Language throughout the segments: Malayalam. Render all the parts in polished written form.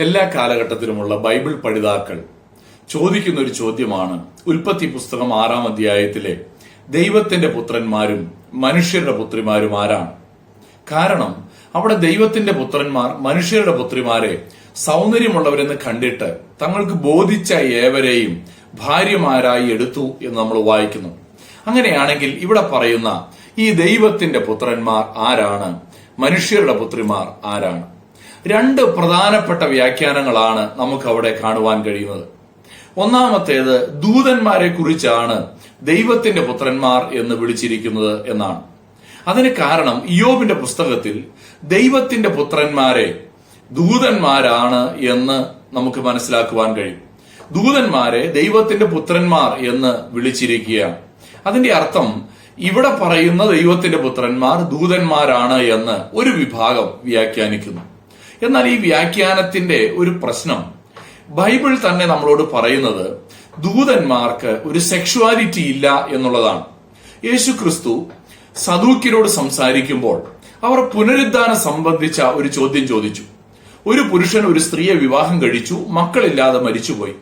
എല്ലാ കാലഘട്ടത്തിലുമുള്ള ബൈബിൾ പഠിതാക്കൾ ചോദിക്കുന്ന ഒരു ചോദ്യമാണ് ഉൽപ്പത്തി പുസ്തകം 6-ാം അധ്യായത്തിലെ ദൈവത്തിന്റെ പുത്രന്മാരും മനുഷ്യരുടെ പുത്രിമാരും ആരാണ്? കാരണം അവിടെ ദൈവത്തിന്റെ പുത്രന്മാർ മനുഷ്യരുടെ പുത്രിമാരെ സൗന്ദര്യമുള്ളവരെന്ന് കണ്ടിട്ട് തങ്ങൾക്ക് ബോധിച്ച ഏവരെയും ഭാര്യമാരായി എടുത്തു എന്ന് നമ്മൾ വായിക്കുന്നു. അങ്ങനെയാണെങ്കിൽ ഇവിടെ പറയുന്ന ഈ ദൈവത്തിന്റെ പുത്രന്മാർ ആരാണ്? മനുഷ്യരുടെ പുത്രിമാർ ആരാണ്? രണ്ട് പ്രധാനപ്പെട്ട വ്യാഖ്യാനങ്ങളാണ് നമുക്ക് അവിടെ കാണുവാൻ കഴിയുന്നത്. ഒന്നാമത്തേത് ദൂതന്മാരെ കുറിച്ചാണ് ദൈവത്തിന്റെ പുത്രന്മാർ എന്ന് വിളിച്ചിരിക്കുന്നത് എന്നാണ്. അതിന് കാരണം ഇയ്യോബിന്റെ പുസ്തകത്തിൽ ദൈവത്തിന്റെ പുത്രന്മാരെ ദൂതന്മാരാണ് എന്ന് നമുക്ക് മനസ്സിലാക്കുവാൻ കഴിയും. ദൂതന്മാരെ ദൈവത്തിന്റെ പുത്രന്മാർ എന്ന് വിളിച്ചിരിക്കുകയാണ്. അതിന്റെ അർത്ഥം ഇവിടെ പറയുന്ന ദൈവത്തിന്റെ പുത്രന്മാർ ദൂതന്മാരാണ് എന്ന് ഒരു വിഭാഗം വ്യാഖ്യാനിക്കുന്നു. എന്നാൽ ഈ വ്യാഖ്യാനത്തിന്റെ ഒരു പ്രശ്നം, ബൈബിൾ തന്നെ നമ്മളോട് പറയുന്നത് ദൂതന്മാർക്ക് ഒരു സെക്ഷുവാലിറ്റി ഇല്ല എന്നുള്ളതാണ്. യേശു ക്രിസ്തു സദൂക്യരോട് സംസാരിക്കുമ്പോൾ അവർ പുനരുദ്ധാനം സംബന്ധിച്ച ഒരു ചോദ്യം ചോദിച്ചു. ഒരു പുരുഷൻ ഒരു സ്ത്രീയെ വിവാഹം കഴിച്ചു, മക്കളില്ലാതെ മരിച്ചുപോയി.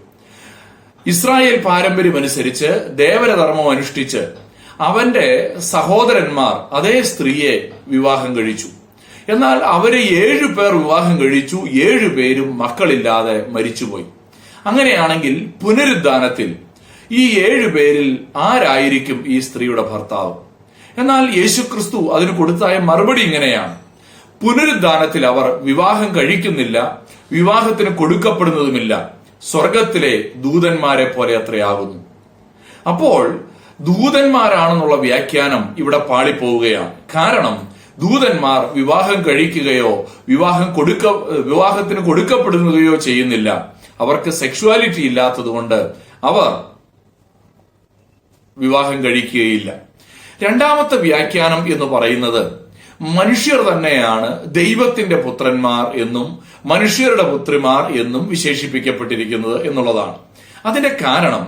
ഇസ്രായേൽ പാരമ്പര്യമനുസരിച്ച് ദേവരധർമ്മം അനുഷ്ഠിച്ച് അവന്റെ സഹോദരന്മാർ അതേ സ്ത്രീയെ വിവാഹം കഴിച്ചു. എന്നാൽ അവരെ 7 പേർ വിവാഹം കഴിച്ചു, 7 പേരും മക്കളില്ലാതെ മരിച്ചുപോയി. അങ്ങനെയാണെങ്കിൽ പുനരുദ്ധാനത്തിൽ ഈ 7 പേരിൽ ആരായിരിക്കും ഈ സ്ത്രീയുടെ ഭർത്താവ്? എന്നാൽ യേശുക്രിസ്തു അതിന് കൊടുത്തായ മറുപടി ഇങ്ങനെയാണ്: പുനരുദ്ധാനത്തിൽ അവർ വിവാഹം കഴിക്കുന്നില്ല, വിവാഹത്തിന് കൊടുക്കപ്പെടുന്നതുമില്ല, സ്വർഗത്തിലെ ദൂതന്മാരെ പോലെ അത്രയാകുന്നു. അപ്പോൾ ദൂതന്മാരാണെന്നുള്ള വ്യാഖ്യാനം ഇവിടെ പാളിപ്പോവുകയാണ്. കാരണം ദൂതന്മാർ വിവാഹം കഴിക്കുകയോ വിവാഹത്തിന് കൊടുക്കപ്പെടുകയോ ചെയ്യുന്നില്ല. അവർക്ക് സെക്ഷുവാലിറ്റി ഇല്ലാത്തതുകൊണ്ട് അവർ വിവാഹം കഴിക്കുകയില്ല. രണ്ടാമത്തെ വ്യാഖ്യാനം എന്ന് പറയുന്നത് മനുഷ്യർ തന്നെയാണ് ദൈവത്തിന്റെ പുത്രന്മാർ എന്നും മനുഷ്യരുടെ പുത്രിമാർ എന്നും വിശേഷിപ്പിക്കപ്പെട്ടിരിക്കുന്നത് എന്നുള്ളതാണ്. അതിന്റെ കാരണം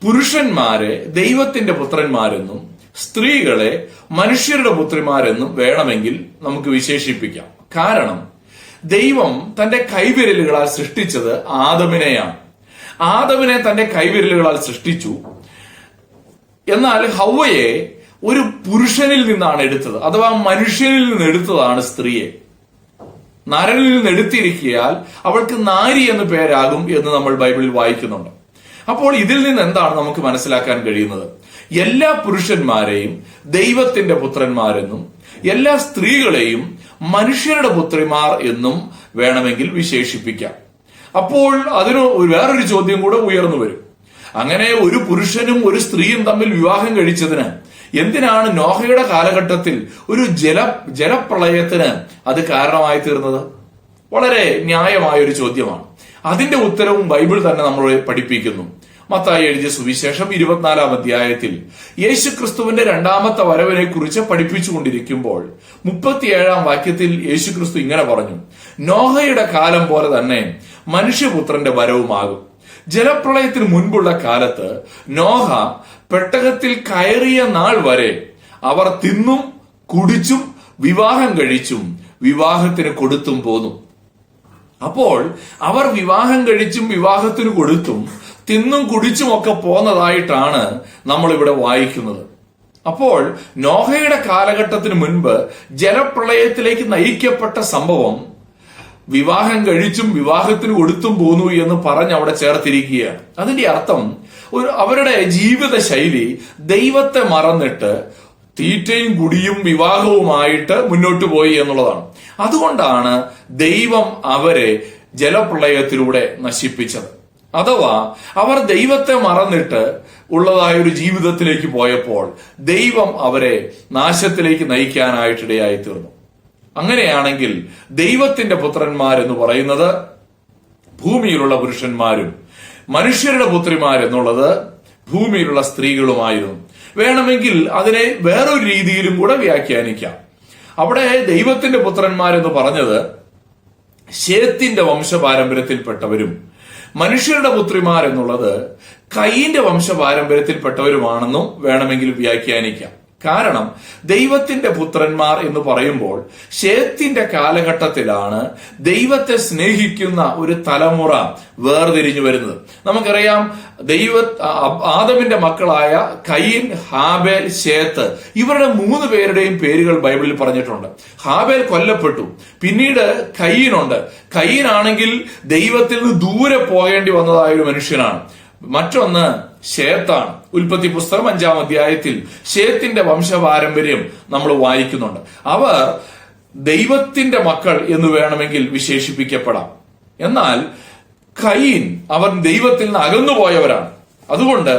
പുരുഷന്മാരെ ദൈവത്തിന്റെ പുത്രന്മാരെന്നും സ്ത്രീകളെ മനുഷ്യരുടെ പുത്രിമാരെന്നും വേണമെങ്കിൽ നമുക്ക് വിശേഷിപ്പിക്കാം. കാരണം ദൈവം തന്റെ കൈവിരലുകളാൽ സൃഷ്ടിച്ചത് ആദമിനെയാണ്. ആദമിനെ തന്റെ കൈവിരലുകളാൽ സൃഷ്ടിച്ചു. എന്നാൽ ഹവ്വയെ ഒരു പുരുഷനിൽ നിന്നാണ് എടുത്തത്, അഥവാ മനുഷ്യനിൽ നിന്ന് എടുത്തതാണ് സ്ത്രീയെ. നരനിൽ നിന്ന് എടുത്തിരിക്കിയാൽ അവൾക്ക് നാരി എന്ന് പേരാകും എന്ന് നമ്മൾ ബൈബിളിൽ വായിക്കുന്നുണ്ട്. അപ്പോൾ ഇതിൽ നിന്ന് എന്താണ് നമുക്ക് മനസ്സിലാക്കാൻ കഴിയുന്നത്? എല്ലാ പുരുഷന്മാരെയും ദൈവത്തിന്റെ പുത്രന്മാരെന്നും എല്ലാ സ്ത്രീകളെയും മനുഷ്യരുടെ പുത്രിമാർ എന്നും വേണമെങ്കിൽ വിശേഷിപ്പിക്കാം. അപ്പോൾ അതിന് വേറൊരു ചോദ്യം കൂടെ ഉയർന്നു വരും. അങ്ങനെ ഒരു പുരുഷനും ഒരു സ്ത്രീയും തമ്മിൽ വിവാഹം കഴിച്ചതിന് എന്തിനാണ് നോഹയുടെ കാലഘട്ടത്തിൽ ഒരു ജലപ്രളയത്തിന് അത് കാരണമായി തീർന്നത്? വളരെ ന്യായമായ ഒരു ചോദ്യമാണ്. അതിന്റെ ഉത്തരവും ബൈബിൾ തന്നെ നമ്മളെ പഠിപ്പിക്കുന്നു. മത്തായി എഴുതിയ സുവിശേഷം 24-ാം അധ്യായത്തിൽ യേശുക്രിസ്തുവിന്റെ രണ്ടാമത്തെ വരവിനെ കുറിച്ച് പഠിപ്പിച്ചുകൊണ്ടിരിക്കുമ്പോൾ 37-ാം വാക്യത്തിൽ യേശുക്രിസ്തു ഇങ്ങനെ പറഞ്ഞു: നോഹയുടെ കാലം പോലെ തന്നെ മനുഷ്യപുത്രന്റെ വരവുമാകും. ജലപ്രളയത്തിന് മുൻപുള്ള കാലത്ത് നോഹ പെട്ടകത്തിൽ കയറിയ നാൾ വരെ അവർ തിന്നും കുടിച്ചും വിവാഹം കഴിച്ചും വിവാഹത്തിന് കൊടുത്തും പോന്നു. അപ്പോൾ അവർ വിവാഹം കഴിച്ചും വിവാഹത്തിന് കൊടുത്തും തിന്നും കുടിച്ചും ഒക്കെ പോന്നതായിട്ടാണ് നമ്മൾ ഇവിടെ വായിക്കുന്നത്. അപ്പോൾ നോഹയുടെ കാലഘട്ടത്തിന് മുൻപ് ജലപ്രളയത്തിലേക്ക് നയിക്കപ്പെട്ട സംഭവം വിവാഹം കഴിച്ചും വിവാഹത്തിന് കൊടുത്തും പോന്നു എന്ന് പറഞ്ഞ് അവിടെ ചേർത്തിരിക്കുകയാണ്. അതിന്റെ അർത്ഥം അവരുടെ ജീവിത ശൈലി ദൈവത്തെ മറന്നിട്ട് തീറ്റയും കുടിയും വിവാഹവുമായിട്ട് മുന്നോട്ട് പോയി എന്നുള്ളതാണ്. അതുകൊണ്ടാണ് ദൈവം അവരെ ജലപ്രളയത്തിലൂടെ നശിപ്പിച്ചത്. അഥവാ അവർ ദൈവത്തെ മറന്നിട്ട് ഉള്ളതായ ഒരു ജീവിതത്തിലേക്ക് പോയപ്പോൾ ദൈവം അവരെ നാശത്തിലേക്ക് നയിക്കാനായിട്ടിടയായി തീർന്നു. അങ്ങനെയാണെങ്കിൽ ദൈവത്തിന്റെ പുത്രന്മാരെന്ന് പറയുന്നത് ഭൂമിയിലുള്ള പുരുഷന്മാരും മനുഷ്യരുടെ പുത്രിമാരെന്നുള്ളത് ഭൂമിയിലുള്ള സ്ത്രീകളുമായിരുന്നു. വേണമെങ്കിൽ അതിനെ വേറൊരു രീതിയിലും കൂടെ വ്യാഖ്യാനിക്കാം. അവിടെ ദൈവത്തിന്റെ പുത്രന്മാരെന്ന് പറഞ്ഞത് ശേത്തിന്റെ വംശപാരമ്പര്യത്തിൽപ്പെട്ടവരും മനുഷ്യരുടെ പുത്രിമാരെന്നുള്ളത് കയീന്റെ വംശപാരമ്പര്യത്തിൽപ്പെട്ടവരുമാണെന്നും വേണമെങ്കിൽ വ്യാഖ്യാനിക്കാം. കാരണം ദൈവത്തിന്റെ പുത്രന്മാർ എന്ന് പറയുമ്പോൾ ശേത്തിന്റെ കാലഘട്ടത്തിലാണ് ദൈവത്തെ സ്നേഹിക്കുന്ന ഒരു തലമുറ വേർതിരിഞ്ഞു വരുന്നത്. നമുക്കറിയാം, ആദമിന്റെ മക്കളായ കയീൻ, ഹാബേൽ, ശേത്ത്, ഇവരുടെ 3 പേരുടെയും പേരുകൾ ബൈബിളിൽ പറഞ്ഞിട്ടുണ്ട്. ഹാബേൽ കൊല്ലപ്പെട്ടു. പിന്നീട് കയീനുണ്ട്. കയീനാണെങ്കിൽ ദൈവത്തിൽ നിന്ന് ദൂരെ പോകേണ്ടി വന്നതായ ഒരു മനുഷ്യനാണ്. മറ്റൊന്ന് ശേത്താണ്. ഉൽപ്പത്തി പുസ്തകം 5-ാം അധ്യായത്തിൽ ശേത്തിന്റെ വംശപാരമ്പര്യം നമ്മൾ വായിക്കുന്നുണ്ട്. അവർ ദൈവത്തിന്റെ മക്കൾ എന്ന് വേണമെങ്കിൽ വിശേഷിപ്പിക്കപ്പെടാം. എന്നാൽ കയീൻ, അവർ ദൈവത്തിൽ നിന്ന് അകന്നുപോയവരാണ്. അതുകൊണ്ട്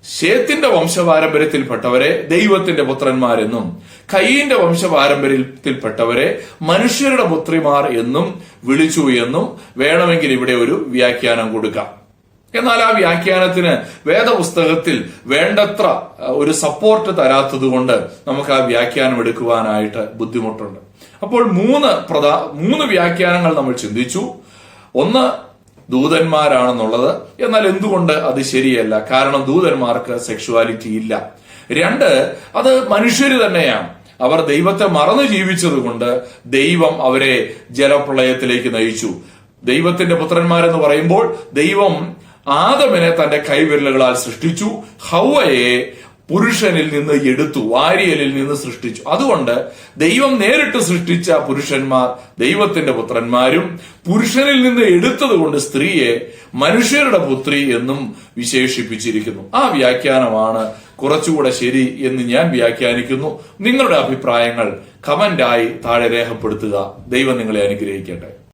ശേത്തിന്റെ വംശപാരമ്പര്യത്തിൽപ്പെട്ടവരെ ദൈവത്തിന്റെ പുത്രന്മാരെന്നും കയീന്റെ വംശപാരമ്പര്യത്തിൽപ്പെട്ടവരെ മനുഷ്യരുടെ പുത്രിമാർ എന്നും വിളിച്ചു എന്നും വേണമെങ്കിൽ ഇവിടെ ഒരു വ്യാഖ്യാനം കൊടുക്കാം. എന്നാൽ ആ വ്യാഖ്യാനത്തിന് വേദപുസ്തകത്തിൽ വേണ്ടത്ര ഒരു സപ്പോർട്ട് തരാത്തത് കൊണ്ട് നമുക്ക് ആ വ്യാഖ്യാനം എടുക്കുവാനായിട്ട് ബുദ്ധിമുട്ടുണ്ട്. അപ്പോൾ 3 വ്യാഖ്യാനങ്ങൾ നമ്മൾ ചിന്തിച്ചു. ഒന്ന്, ദൂതന്മാരാണെന്നുള്ളത്. എന്നാൽ എന്തുകൊണ്ട് അത് ശരിയല്ല? കാരണം ദൂതന്മാർക്ക് സെക്ഷുവാലിറ്റി ഇല്ല. 2, അത് മനുഷ്യര് തന്നെയാണ്. അവർ ദൈവത്തെ മറന്നു ജീവിച്ചത് കൊണ്ട് ദൈവം അവരെ ജലപ്രളയത്തിലേക്ക് നയിച്ചു. ദൈവത്തിന്റെ പുത്രന്മാരെന്ന് പറയുമ്പോൾ ദൈവം ആദമിനെ തന്റെ കൈവിരലുകളാൽ സൃഷ്ടിച്ചു, ഹവ്വയെ പുരുഷനിൽ നിന്ന് എടുത്തു, വാരിയലിൽ നിന്ന് സൃഷ്ടിച്ചു. അതുകൊണ്ട് ദൈവം നേരിട്ട് സൃഷ്ടിച്ച പുരുഷന്മാർ ദൈവത്തിന്റെ പുത്രന്മാരും, പുരുഷനിൽ നിന്ന് എടുത്തത് കൊണ്ട് സ്ത്രീയെ മനുഷ്യരുടെ പുത്രി എന്നും വിശേഷിപ്പിച്ചിരിക്കുന്നു. ആ വ്യാഖ്യാനമാണ് കുറച്ചുകൂടെ ശരി എന്ന് ഞാൻ വ്യാഖ്യാനിക്കുന്നു. നിങ്ങളുടെ അഭിപ്രായങ്ങൾ കമന്റായി താഴെ രേഖപ്പെടുത്തുക. ദൈവം നിങ്ങളെ അനുഗ്രഹിക്കട്ടെ.